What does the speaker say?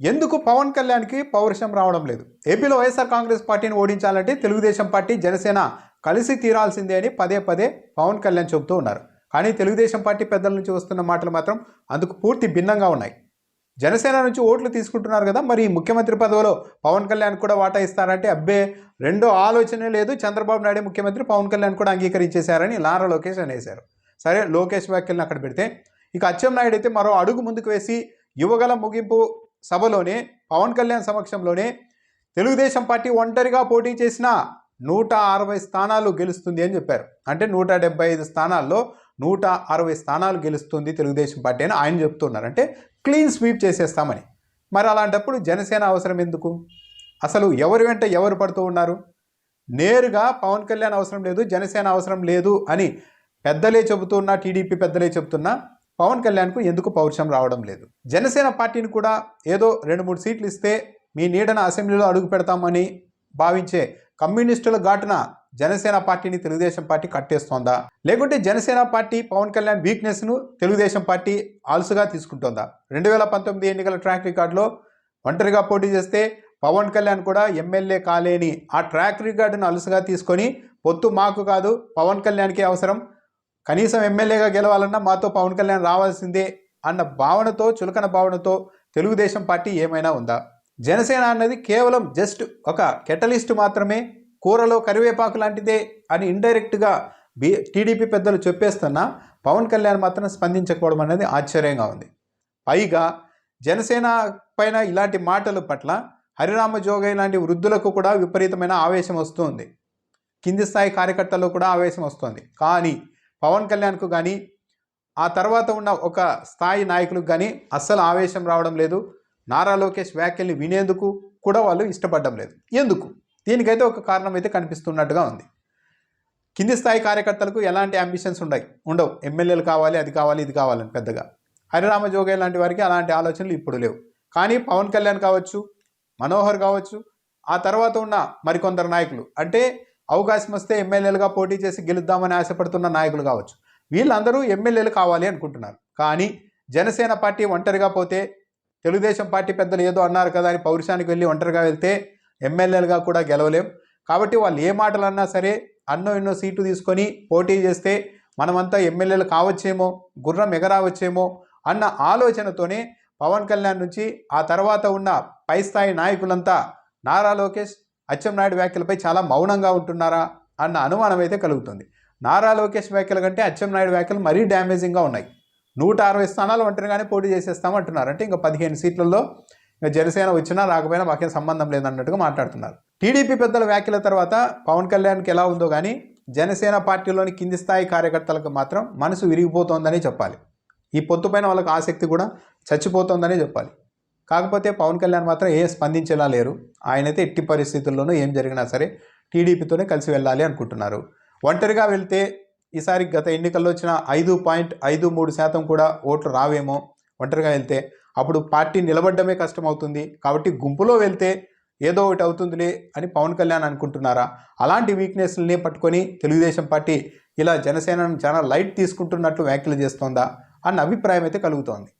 ఎందుకు పవన్ కళ్యాణ్కి పౌరుషం రావడం లేదు? ఏపీలో వైఎస్ఆర్ కాంగ్రెస్ పార్టీని ఓడించాలంటే తెలుగుదేశం పార్టీ, జనసేన కలిసి తీరాల్సిందే అని పదే పదే పవన్ కళ్యాణ్ చెబుతూ ఉన్నారు. కానీ తెలుగుదేశం పార్టీ పెద్దల నుంచి వస్తున్న మాటలు మాత్రం అందుకు పూర్తి భిన్నంగా ఉన్నాయి. జనసేన నుంచి ఓట్లు తీసుకుంటున్నారు కదా, మరి ముఖ్యమంత్రి పదవిలో పవన్ కళ్యాణ్ కూడా వాటా ఇస్తారంటే అబ్బే రెండో ఆలోచనే లేదు. చంద్రబాబు నాయుడు ముఖ్యమంత్రి, పవన్ కళ్యాణ్ కూడా అంగీకరించేశారని నారా లోకేష్ అనేశారు. సరే, లోకేష్ వ్యాఖ్యలను అక్కడ పెడితే ఇక అచ్చెన్నాయుడు అయితే మరో అడుగు ముందుకు వేసి యువగల ముగింపు సభలోనే పవన్ కళ్యాణ్ సమక్షంలోనే తెలుగుదేశం పార్టీ ఒంటరిగా పోటీ చేసిన 160 స్థానాలు గెలుస్తుంది అని చెప్పారు. అంటే 175 స్థానాల్లో 160 స్థానాలు గెలుస్తుంది తెలుగుదేశం పార్టీ అని ఆయన చెప్తున్నారు. అంటే క్లీన్ స్వీప్ చేసేస్తామని. మరి అలాంటప్పుడు జనసేన అవసరం ఎందుకు? అసలు ఎవరి వెంట ఎవరు పడుతూ ఉన్నారు? నేరుగా పవన్ కళ్యాణ్ అవసరం లేదు, జనసేన అవసరం లేదు అని పెద్దలే చెబుతున్నా, టీడీపీ పెద్దలే చెబుతున్నా పవన్ కళ్యాణ్కు ఎందుకు పౌరుషం రావడం లేదు? జనసేన పార్టీని కూడా ఏదో 2-3 సీట్లు ఇస్తే మీ నీడన అసెంబ్లీలో అడుగు పెడతామని భావించే కమ్యూనిస్టుల ఘాటున జనసేన పార్టీని తెలుగుదేశం పార్టీ కట్టేస్తోందా? లేకుంటే జనసేన పార్టీ పవన్ కళ్యాణ్ వీక్నెస్ను తెలుగుదేశం పార్టీ ఆల్సుగా తీసుకుంటోందా? 2019 ఎన్నికల ట్రాక్ రికార్డులో ఒంటరిగా పోటీ చేస్తే పవన్ కళ్యాణ్ కూడా ఎమ్మెల్యే కాలేని ఆ ట్రాక్ రికార్డును అలుసుగా తీసుకొని పొత్తు మాకు కాదు, పవన్ కళ్యాణ్కే అవసరం, కనీసం ఎమ్మెల్యేగా గెలవాలన్నా మాతో పవన్ కళ్యాణ్ రావాల్సిందే అన్న భావనతో, చులకన భావనతో తెలుగుదేశం పార్టీ ఏమైనా ఉందా? జనసేన అన్నది కేవలం జస్ట్ ఒక కెటలిస్ట్ మాత్రమే, కూరలో కరివేపాకు లాంటిదే అని ఇండైరెక్ట్గా టీడీపీ పెద్దలు చెప్పేస్తున్నా పవన్ కళ్యాణ్ మాత్రం స్పందించకపోవడం అనేది ఆశ్చర్యంగా ఉంది. పైగా జనసేన పైన ఇలాంటి మాటల పట్ల హరిరామ జోగయ్య లాంటి వృద్ధులకు కూడా విపరీతమైన ఆవేశం వస్తుంది. కింది స్థాయి కార్యకర్తల్లో కూడా ఆవేశం వస్తుంది. కానీ పవన్ కళ్యాణ్కు కానీ ఆ తర్వాత ఉన్న ఒక స్థాయి నాయకులకు కానీ అస్సలు ఆవేశం రావడం లేదు. నారా లోకేష్ వ్యాఖ్యల్ని వినేందుకు కూడా వాళ్ళు ఇష్టపడడం లేదు. ఎందుకు? దీనికైతే ఒక కారణం అయితే కనిపిస్తున్నట్టుగా ఉంది. కింది స్థాయి కార్యకర్తలకు ఎలాంటి అంబిషన్స్ ఉండవు. ఎమ్మెల్యేలు కావాలి, అది కావాలి, ఇది కావాలని పెద్దగా. హరిరామ జోగయ్య లాంటి వారికి అలాంటి ఆలోచనలు ఇప్పుడు లేవు. కానీ పవన్ కళ్యాణ్ కావచ్చు, మనోహర్ కావచ్చు, ఆ తర్వాత ఉన్న మరికొందరు నాయకులు, అంటే అవకాశం వస్తే ఎమ్మెల్యేలుగా పోటీ చేసి గెలుద్దామని ఆశపడుతున్న నాయకులు కావచ్చు, వీళ్ళందరూ ఎమ్మెల్యేలు కావాలి అనుకుంటున్నారు. కానీ జనసేన పార్టీ ఒంటరిగా పోతే, తెలుగుదేశం పార్టీ పెద్దలు ఏదో అన్నారు కదా అని పౌరుషానికి వెళ్ళి ఒంటరిగా వెళ్తే ఎమ్మెల్యేలుగా కూడా గెలవలేం. కాబట్టి వాళ్ళు ఏ మాటలు అన్నా సరే ఎన్నో సీట్లు తీసుకొని పోటీ చేస్తే మనమంతా ఎమ్మెల్యేలు కావచ్చేమో, గుర్రం ఎగరావచ్చేమో అన్న ఆలోచనతోనే పవన్ కళ్యాణ్ నుంచి ఆ తర్వాత ఉన్న పై స్థాయి నాయకులంతా నారా లోకేష్, అచ్చెన్నాయుడు వ్యాఖ్యలపై చాలా మౌనంగా ఉంటున్నారా అన్న అనుమానం అయితే కలుగుతుంది. నారా లోకేష్ వ్యాఖ్యల కంటే అచ్చెన్నాయుడు వ్యాఖ్యలు మరీ డ్యామేజింగ్గా ఉన్నాయి. 160 స్థానాలు ఒంటరిగానే పోటీ చేసేస్తామంటున్నారు. అంటే ఇంకా 15 సీట్లలో ఇంకా జనసేన వచ్చినా రాకపోయినా మాకేం సంబంధం లేదన్నట్టుగా మాట్లాడుతున్నారు. టీడీపీ పెద్దల వ్యాఖ్యల తర్వాత పవన్ కళ్యాణ్కి ఎలా ఉందో కానీ జనసేన పార్టీలోని కింది స్థాయి కార్యకర్తలకు మాత్రం మనసు విరిగిపోతోందని చెప్పాలి. ఈ పొత్తుపైన వాళ్ళకి ఆసక్తి కూడా చచ్చిపోతోందని చెప్పాలి. కాకపోతే పవన్ కళ్యాణ్ మాత్రం ఏం స్పందించేలా లేరు. ఆయనైతే ఎట్టి పరిస్థితుల్లోనూ ఏం జరిగినా సరే టీడీపీతోనే కలిసి వెళ్ళాలి అనుకుంటున్నారు. ఒంటరిగా వెళ్తే ఈసారి గత ఎన్నికల్లో వచ్చిన 5.53% కూడా ఓట్లు రావేమో ఒంటరిగా వెళ్తే. అప్పుడు పార్టీ నిలబడ్డమే కష్టమవుతుంది. కాబట్టి గుంపులో వెళ్తే ఏదో ఒకటి అవుతుందిలే అని పవన్ కళ్యాణ్ అనుకుంటున్నారా? అలాంటి వీక్నెస్ని పట్టుకొని తెలుగుదేశం పార్టీ ఇలా జనసేనను చాలా లైట్ తీసుకుంటున్నట్లు వ్యాఖ్యలు చేస్తోందా అన్న అభిప్రాయం అయితే కలుగుతోంది.